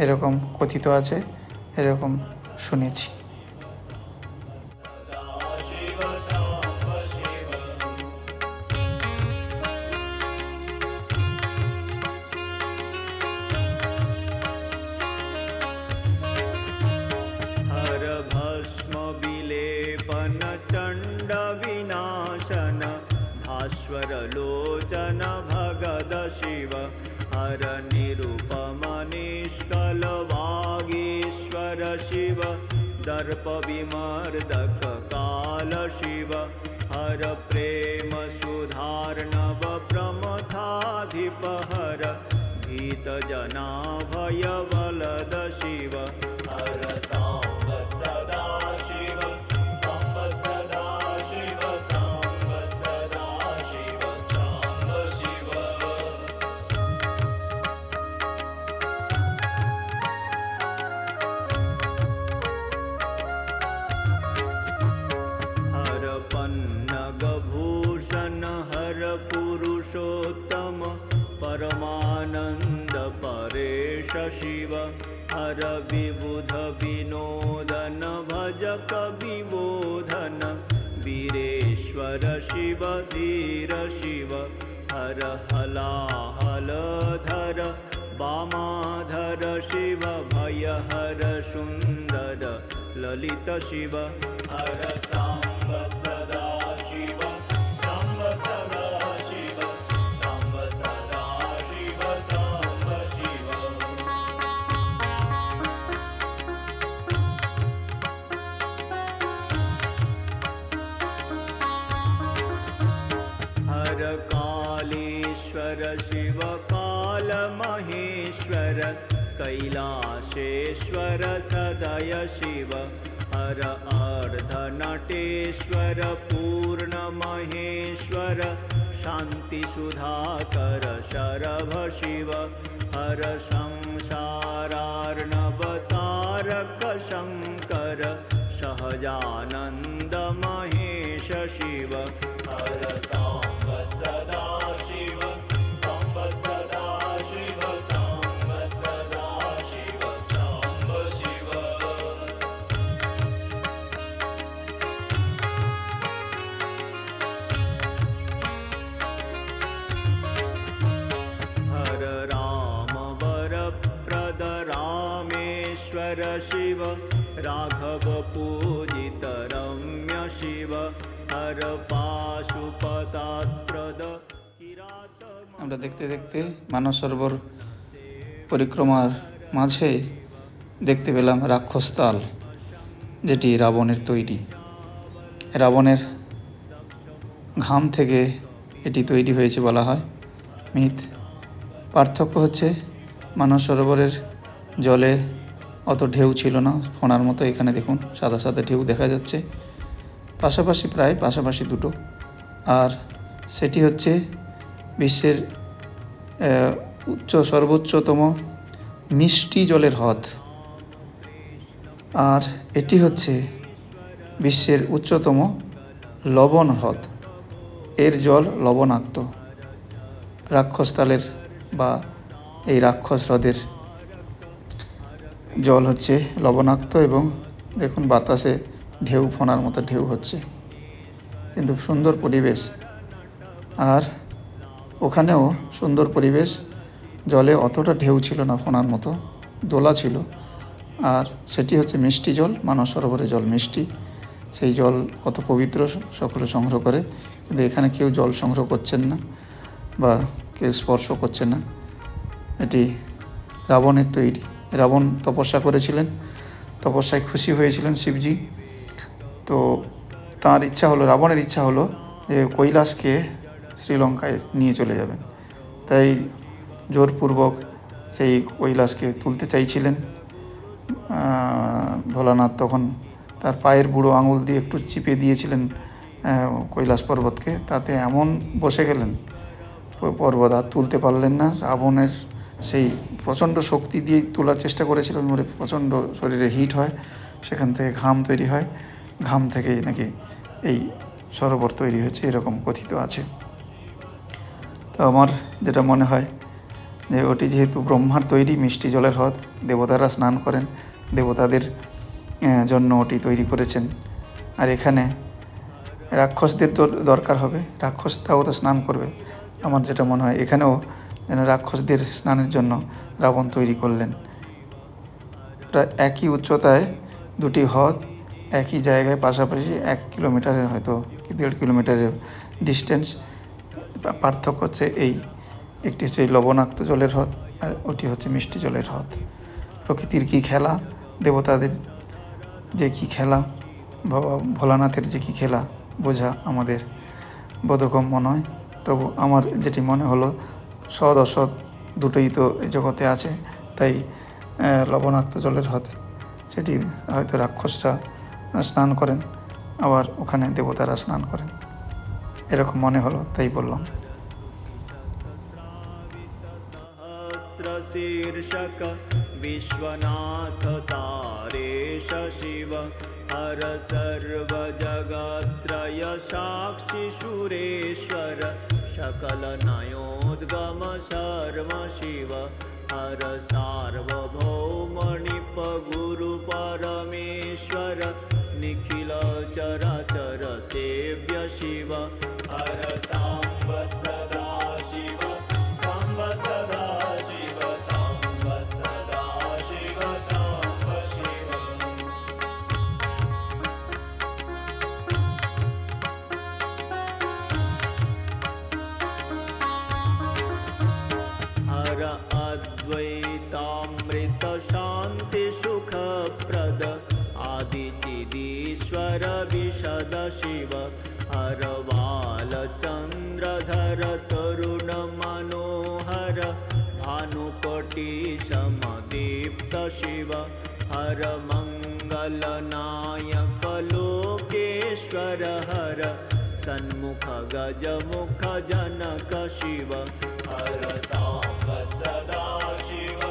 এরকম কথিত আছে, এরকম শুনেছি। हर भस्म विलेपन चण्ड विनाशन भास्वर लोचन भगद शिव हर निरुपम निष्कल वागीश्वर शिव दर्प विमर्दक काल शिव हर प्रेम सुधार्णव प्रमथाधिप हर भीत जना भय वलद शिव हर सांब सदा शिव, सांब सदा शिव, सांब सदा शिव, सांब शिव। हर पन्नग भूषण हर पुरुषोत्तम परमानंद परेश शिव हर विबुध विनोदन भजक विबोधन वीरेश्वर शिव धीर शिव हर हलाहल धर वामाधर शिव भय हर सुंदर ललित शिव हर सांब सदा शिव साम्ब सदा शिव साम्ब सदा शिव साम्ब शिव हर कालेश्वर शिव काल महेश्वर कैलाशेश्वर सदय शिव हर अर्धनटेश्वर पूर्ण महेश्वर शांति सुधाकर शरभ शिव हर संसारार्णव तारक शंकर सहजानंद महेश शिव हर सांब सदा शिव सांब सदा शिव सांब सदा शिव सांब शिव हर राम वर प्रद रामेश्वर शिव राघव पूजित रम्य शिव हर पाशुपतास्त्रद किरात আমরা দেখতে দেখতে মানস সরোবর পরিক্রমার মাঝে দেখতে পেলাম রাক্ষসতাল, যেটি রাবণের তৈরি। রাবণের ঘাম থেকে এটি তৈরি হয়েছে বলা হয়, মিথ। পার্থক্য হচ্ছে মানস সরোবরের জলে অত ঢেউ ছিল না, ফোনার মতো। এখানে দেখুন সাদা সাদা ঢেউ দেখা যাচ্ছে, পাশাপাশি প্রায় পাশাপাশি দুটো। আর সেটি হচ্ছে বিশ্বের সর্বোচ্চতম মিষ্টি জলের হ্রদ, আর এটি হচ্ছে বিশ্বের উচ্চতম লবণ হ্রদ। এর জল লবণাক্ত। রাক্ষসতালের বা এই রাক্ষস হ্রদের জল হচ্ছে লবণাক্ত, এবং দেখুন বাতাসে ঢেউ, ফোনার মতো ঢেউ হচ্ছে, কিন্তু সুন্দর পরিবেশ। আর ওখানেও সুন্দর পরিবেশ, জলে অতটা ঢেউ ছিল না, ফোনার মতো দোলা ছিল। আর সেটি হচ্ছে মিষ্টি জল। মানস সরোবরের জল মিষ্টি, সেই জল কত পবিত্র, সকলে সংগ্রহ করে, কিন্তু এখানে কেউ জল সংগ্রহ করছেন না বা কেউ স্পর্শ করছেন না। এটি রাবণের তৈরি। রাবণ তপস্যা করেছিলেন, তপস্যায় খুশি হয়েছিলেন শিবজি। তো তার ইচ্ছা হলো, রাবণের ইচ্ছা হলো যে কৈলাসকে শ্রীলঙ্কায় নিয়ে চলে যাবেন। তাই জোরপূর্বক সেই কৈলাসকে তুলতে চাইছিলেন। ভোলানাথ তখন তার পায়ের বুড়ো আঙুল দিয়ে একটু চিপে দিয়েছিলেন কৈলাস পর্বতকে, তাতে এমন বসে গেলেন পর্বত, আর তুলতে পারলেন না। রাবণের সেই প্রচণ্ড শক্তি দিয়ে তোলার চেষ্টা করেছিলেন, প্রচণ্ড শরীরে হিট হয়, সেখান থেকে ঘাম তৈরি হয়, ঘাম থেকেই নাকি এই সরোবর তৈরি হয়েছে, এরকম কথিত আছে। তো আমার যেটা মনে হয় যে ওটি যেহেতু ব্রহ্মার তৈরি মিষ্টি জলের হ্রদ, দেবতারা স্নান করেন, দেবতাদের জন্য ওটি তৈরি করেছেন। আর এখানে রাক্ষসদের দরকার হবে, রাক্ষসরাও তো স্নান করবে। আমার যেটা মনে হয় এখানেও যেন রাক্ষসদের স্নানের জন্য রাবণ তৈরি করলেন। প্রায় একই উচ্চতায় দুটি হ্রদ একই জায়গায় পাশাপাশি 1 কিলোমিটারের হয়তো কি 1.5 কিলোমিটারের ডিস্টেন্স। পার্থক্য হচ্ছে এই, একটি হচ্ছে লবণাক্ত জলের হ্রদ আর ওটি হচ্ছে মিষ্টি জলের হ্রদ। প্রকৃতির কী খেলা, দেবতাদের যে কী খেলা, বাবা ভোলানাথের যে কী খেলা, বোঝা আমাদের বোধগম্য নয়। তবু আমার যেটি মনে হলো, সৎ অসৎ দুটোই তো এই জগতে আছে। তাই লবণাক্ত জলের হ্রদ, সেটি হয়তো রাক্ষসরা স্নান করেন, আবার ওখানে দেবতারা স্নান করেন, এরকম মনে হলো, তাই বললাম। सहस्रशीर्षक विश्वनाथ तारेश शिव हर सर्वजगत्रय साक्षि सुरेश्वर सकल नयोद्गम सर्व शिव हर सार्वभौमणिप गुरु परमेश्वर निखिल चराचर सेव्य शिव हर सांब सदा शिव सांब सदा शिव सांब सदा शिव सांब शिव अद्वैतामृत शान्ति सुखप्रद आदिचिदीश्वर विशद शिव हर बालचन्द्रधर तरुण मनोहर भानुकोटि समदीप्त शिव हर मङ्गलनायक लोकेश्वर हर सन्मुख गजमुख जनक शिव हर सांब सदा शिव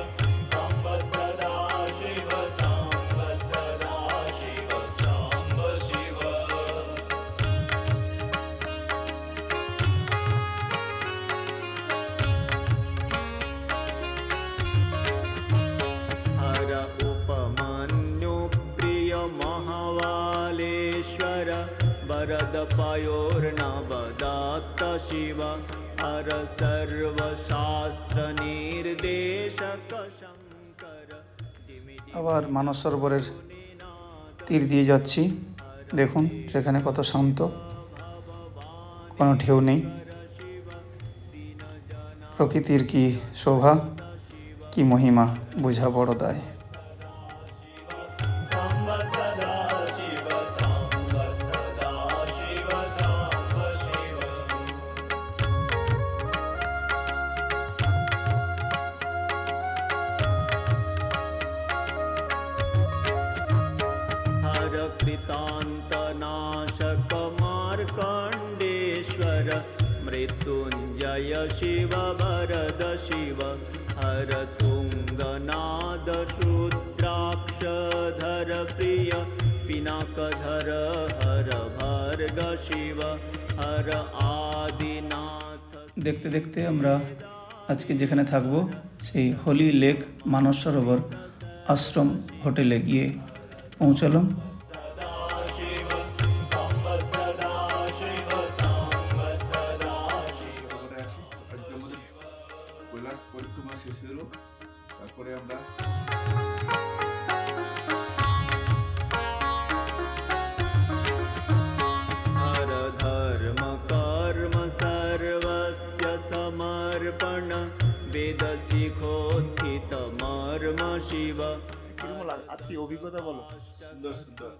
सांब सदा शिव सांब सदा शिव सांब शिव हर उपमन्यु प्रिय महावालेश्वर वरद पयोर्नवदत्त शिव हर सर्वशास्त्र निर्देशक शंकर আবার মানস সরোবরের তীর দিয়ে যাচ্ছি। দেখুন সেখানে কত শান্ত, কোনো ঢেউ নেই। প্রকৃতির কি শোভা, কি মহিমা, বোঝা বড় দায়। सांब सदा शिव सांब सदा शिव सांब शिव हर कृतान्तनाशक मार्कण्डेश्वर मृत्युञ्जय शिव वरद शिव हर तुङ्गनाद शूद्राक्षधर प्रिय पिनाकधर हर भर्ग शिव हर आदिनाथ দেখতে দেখতে আমরা আজকে যেখানে থাকব সেই হোলি লেক মানস সরোবর আশ্রম হোটেলে গিয়ে পৌঁছালাম। शिव सांब सदा शिव सांब सदा शिव তারপরে আছি আজকে আমাদের কৈলাস পরিক্রমা শেষ হলো। তারপরে আমরা हर धर्म कर्म सर्वस्य समर्पण वेद शिखोत्थित मर्म शिव কিরকম আজকে অভিজ্ঞতা বলো। সুন্দর সুন্দর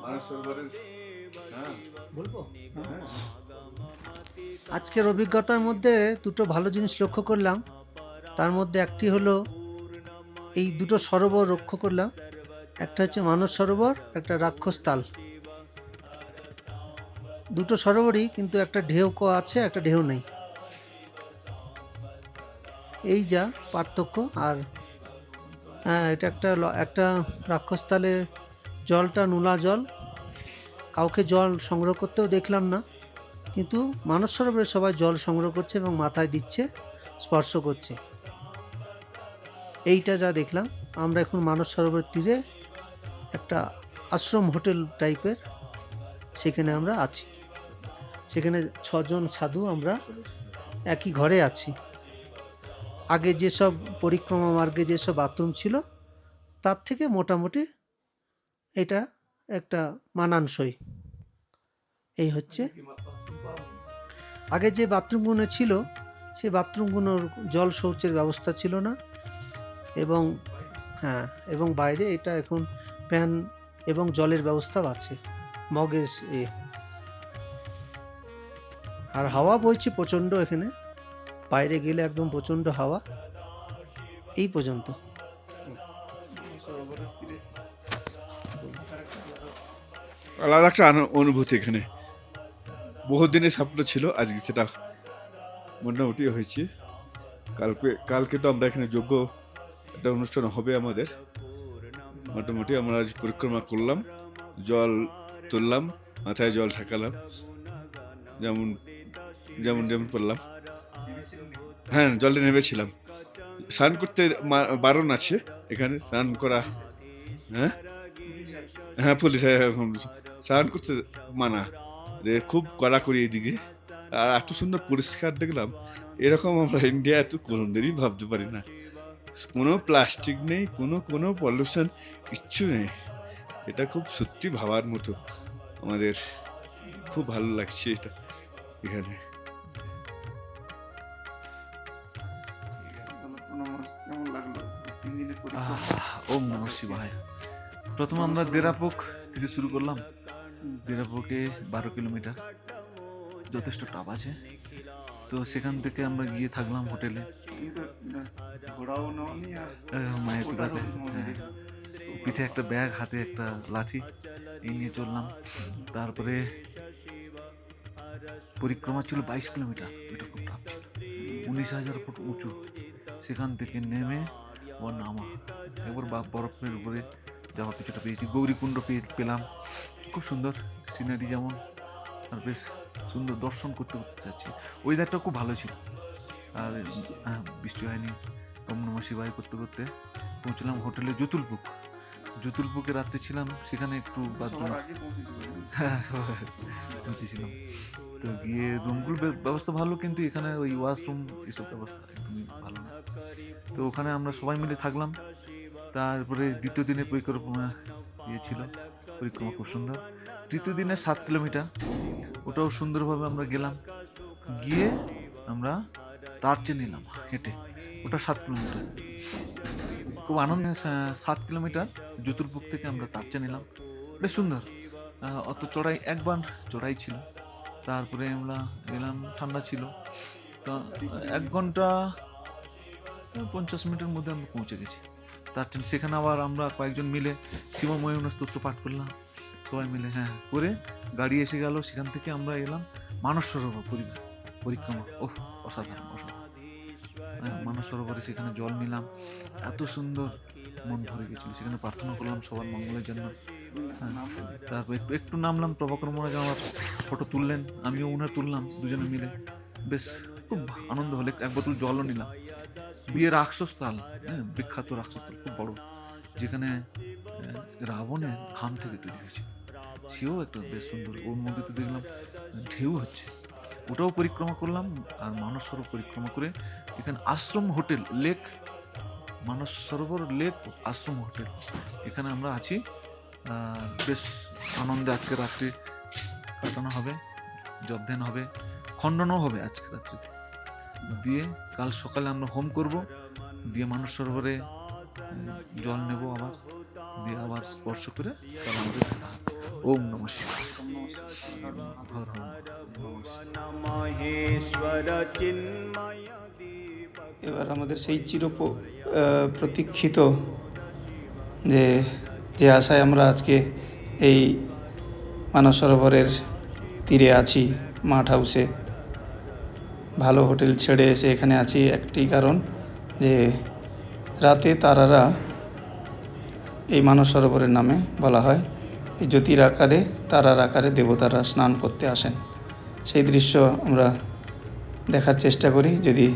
মানস সরোবরের বলবো? আজকের অভিজ্ঞতার মধ্যে দুটো ভালো জিনিস লক্ষ্য করলাম। তার মধ্যে একটি হলো এই দুটো সরোবর লক্ষ্য করলাম। একটা হচ্ছে মানস সরোবর, একটা রাক্ষস তাল। দুটো সরোবরই কিন্তু একটা ঢেউ আছে, একটা ঢেউ নেই। এই যা পার্থক্য। আর হ্যাঁ, এটা একটা রাক্ষস তালের জলটা নোনা জল, কাউকে জল সংগ্রহ করতেও দেখলাম না, কিন্তু মানস সরোবরে সবাই জল সংগ্রহ করছে এবং মাথায় দিচ্ছে, স্পর্শ করছে। এইটা যা দেখলাম। আমরা এখন মানস সরোবরের তীরে একটা আশ্রম হোটেল টাইপের, সেখানে আমরা আছি। সেখানে 6 জন সাধু আমরা একই ঘরে আছি। আগে যেসব পরিক্রমা মার্গে যেসব বাথরুম ছিল তার থেকে মোটামুটি এটা একটা মানানসই। এই হচ্ছে আগে যে বাথরুমগুলো ছিল, সেই বাথরুমগুলোর জল শৌচের ব্যবস্থা ছিল না। এবং হ্যাঁ, এবং বাইরে এটা এখন ফ্যান এবং জলের ব্যবস্থাও আছে, মগের আর হাওয়া বইছে প্রচণ্ড। এখানে বাইরে গেলে একদম প্রচণ্ড হাওয়া। এই পর্যন্ত আলাদা একটা অনুভূতি। এখানে বহু দিনের স্বপ্ন ছিল, আজকে সেটা মোটামুটি হয়েছে। কালকে তো আমরা এখানে যোগ্য একটা অনুষ্ঠান হবে আমাদের। মোটামুটি আমরা আজ পরিক্রমা করলাম, জল তুললাম, মাথায় জল ঠাকালাম, যেমন যেমন যেমন করলাম। হ্যাঁ, জলে নেমেছিলাম। স্নান করতে বারণ আছে এখানে, স্নান করা। হ্যাঁ হ্যাঁ, পুলিশ এখন স্নান করতে মানা, যে খুব কড়াকড়ি এদিকে। আর এত সুন্দর পরিষ্কার দেখলাম, এরকম আমরা ইন্ডিয়া এত কোনোদিনই ভাবতে পারি না। কোনো প্লাস্টিক নেই, কোনো পলিউশন কিচ্ছু নেই। এটা খুব সত্যি ভাবার মতো। আমাদের খুব ভালো লাগছে এটা এখানে। কেমন লাগলো 3 দিনের পরিক্রমা? ওম নমঃ শিবায়। প্রথম আমরা দেরাপোক থেকে শুরু করলাম। দেরাপোকে 12 কিলোমিটার, যথেষ্ট টাপ আছে। তো সেখান থেকে আমরা গিয়ে থাকলাম হোটেলে। কিন্তু ঘোড়াও ননি আর মায়ের ওটারও কুড়াতে, মন্দির। পিঠে একটা ব্যাগ, হাতে একটা লাঠি, এই নিয়ে চললাম। তারপরে পরিক্রমা ছিল 22 কিলোমিটার, এটা খুব টাপ ছিল, 19,000 ফুট উঁচু। সেখান থেকে নেমে ও নামা, একবার বরফের উপরে যাওয়া কিছুটা পেয়েছি। গৌরীকুণ্ড পেলাম, খুব সুন্দর সিনারি, যেমন আর বেশ সুন্দর দর্শন করতে করতে যাচ্ছি। ওয়েদারটা খুব ভালো ছিল, আর বৃষ্টি হয়নি। ওম নমঃ শিবায় করতে করতে পৌঁছলাম হোটেলে জতুলপুক। জতুলপুকে রাত্রে ছিলাম, সেখানে একটু বাথরুম সবার আগে পৌঁছেছিল। পৌঁছেছিলাম। তো গিয়ে রুমগুলোর ব্যবস্থা ভালো, কিন্তু এখানে ওই ওয়াশরুম এসব ব্যবস্থা একদমই ভালো না। তো ওখানে আমরা সবাই মিলে থাকলাম। তারপরে দ্বিতীয় দিনের পরিক্রমা ছিল, পরিক্রমা খুব সুন্দর। তৃতীয় দিনে 7 কিলোমিটার, ওটাও সুন্দরভাবে আমরা গেলাম। গিয়ে আমরা তারচে নিলাম হেঁটে, ওটা 7 কিলোমিটার, খুব আনন্দ। 7 কিলোমিটার জতুলপুক থেকে আমরা তারচে নিলাম, বেশ সুন্দর। অত চড়াই, একবার চড়াই ছিল। তারপরে আমরা গেলাম, ঠান্ডা ছিল। তো 1 ঘন্টা 50 মিনিটের মধ্যে আমরা পৌঁছে গেছি তারচে। সেখানে আবার আমরা কয়েকজন মিলে শিবময়ূর স্তোত্র পাঠ করলাম সবাই মিলে, করে গাড়ি এসে গেল। সেখান থেকে আমরা এলাম মানস সরোবর পরিক্রমা। ওহ, অসাধারণ অসাধারণ। মানস সরোবরে সেখানে জল নিলাম, এত সুন্দর, মন ভরে গেছিল। সেখানে প্রার্থনা করলাম সবার মঙ্গলের জন্য। তারপর একটু নামলাম। প্রভাকর মহারাজ আমার ফটো তুললেন, আমিও উনার তুললাম, দুজনে মিলে বেশ খুব আনন্দ হলে। 1 বোতল জলও নিলাম। দিয়ে রাক্ষসস্থল, বিখ্যাত রাক্ষসস্থল, খুব বড়, যেখানে রাবণের ঘাম থেকে তৈরি হয়েছে, সেও একটা বেশ সুন্দর। ওর মধ্যে তো দেখলাম ঢেউ হচ্ছে, ওটাও পরিক্রমা করলাম। আর মানস সরোবর পরিক্রমা করে এখানে আশ্রম hotel lake, Manas Sarovar lake আশ্রম হোটেল, এখানে আমরা আছি। বেশ আনন্দে আজকে রাত্রি কাটানো হবে, যজ্ঞান হবে, খণ্ডনও হবে আজকে রাত্রিতে। দিয়ে কাল সকালে আমরা হোম করব, দিয়ে মানস সরোবরে জল নেব আবার, দিয়ে আবার স্পর্শ করে কাল আমাদের দেখা হবে। ওম নমঃ শিবায়। হর হর মহেশ্বর চিন্ময় দীপক। এবার আমাদের সেই প্রতীক্ষিত যে আশায় আমরা আজকে এই মানস সরোবরের তীরে আছি, মাঠ হাউসে, ভালো হোটেল ছেড়ে এসে এখানে আছি, একটি কারণ যে রাতে তারারা এই মানস সরোবরের নামে বলা হয়, এই জ্যোতির আকারে, তারার আকারে দেবতারা স্নান করতে আসেন। সেই দৃশ্য আমরা দেখার চেষ্টা করি, যদি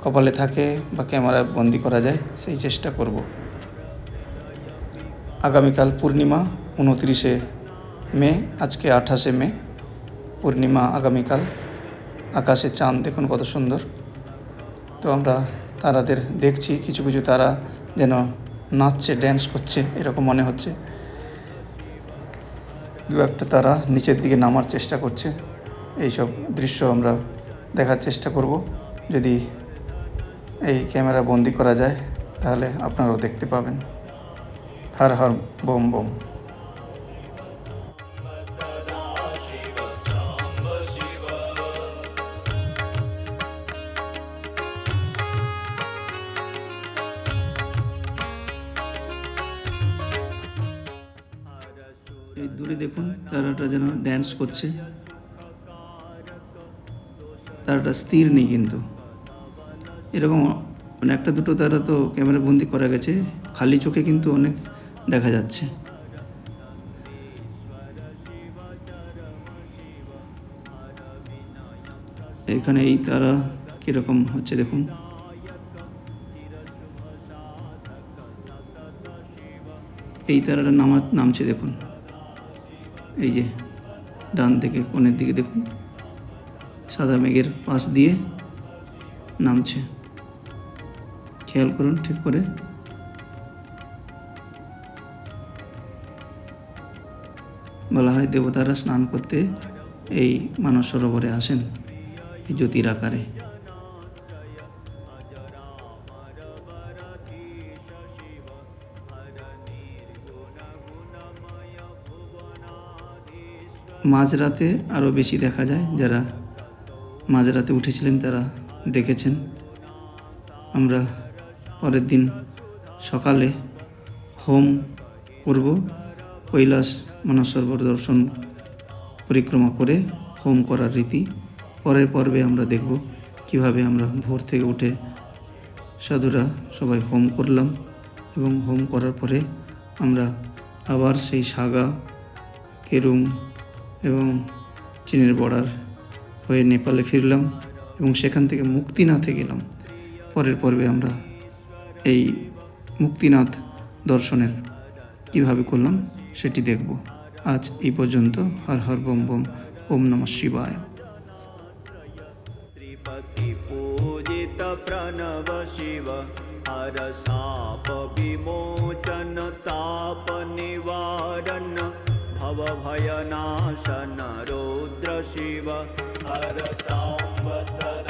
কপালে থাকে বা ক্যামেরায় বন্দি করা যায় সেই চেষ্টা করব। আগামীকাল পূর্ণিমা, 29শে মে, আজকে 28শে মে, পূর্ণিমা আগামীকাল। আকাশে চাঁদ দেখুন কত সুন্দর। তো আমরা তারাদের দেখছি, কিছু কিছু তারা যেন নাচছে, ড্যান্স করছে, এরকম মনে হচ্ছে। 2-1টা তারা নিচের দিকে নামার চেষ্টা করছে। এইসব দৃশ্য আমরা দেখার চেষ্টা করব, যদি এই ক্যামেরা বন্দি করা যায় তাহলে আপনারাও দেখতে পাবেন। Har Har bomb bomb. এই দূরে দেখুন তারাটা যেন ড্যান্স করছে। তারাটা স্থির নেই, কিন্তু এরকম মানে 1-2 তারা তো ক্যামেরা বন্দি করা গেছে, খালি চোখে কিন্তু অনেক দেখা যাচ্ছে। এখানে এই তারা কীরকম হচ্ছে দেখুন। এই তারাটা নামছে দেখুন, এই যে ডান থেকে কোণের দিকে দেখুন, সাদা মেঘের পাশ দিয়ে নামছে, খেয়াল করুন ঠিক করে। বলা হয় দেবতারা স্নান করতে এই মানস সরোবরে আসেন এই জ্যোতির আকারে। মাঝরাতে আরও বেশি দেখা যায়। যারা মাঝরাতে উঠেছিলেন তারা দেখেছেন। আমরা পরের দিন সকালে হোম করব। কৈলাস মানসরোবর দর্শন পরিক্রমা করে হোম করার রীতি। পরের পর্বে আমরা দেখব কিভাবে আমরা ভোর থেকে উঠে সাধুরা সবাই হোম করলাম এবং হোম করার পরে আমরা আবার সেই সাগা, কেরুং এবং চীনের বর্ডার হয়ে নেপালে ফিরলাম এবং সেখান থেকে মুক্তিনাথে গেলাম। পরের পর্বে আমরা এই মুক্তিনাথ দর্শনের কিভাবে করলাম সেটি দেখব। আজ এই পর্যন্ত। হর হর বম বম, ওম নমঃ শিবায়। श्रीपति पूजित प्रणव शिव हर शाप विमोचन ताप निवारण भव भयनाशन रुद्र शिव हर सांब सदा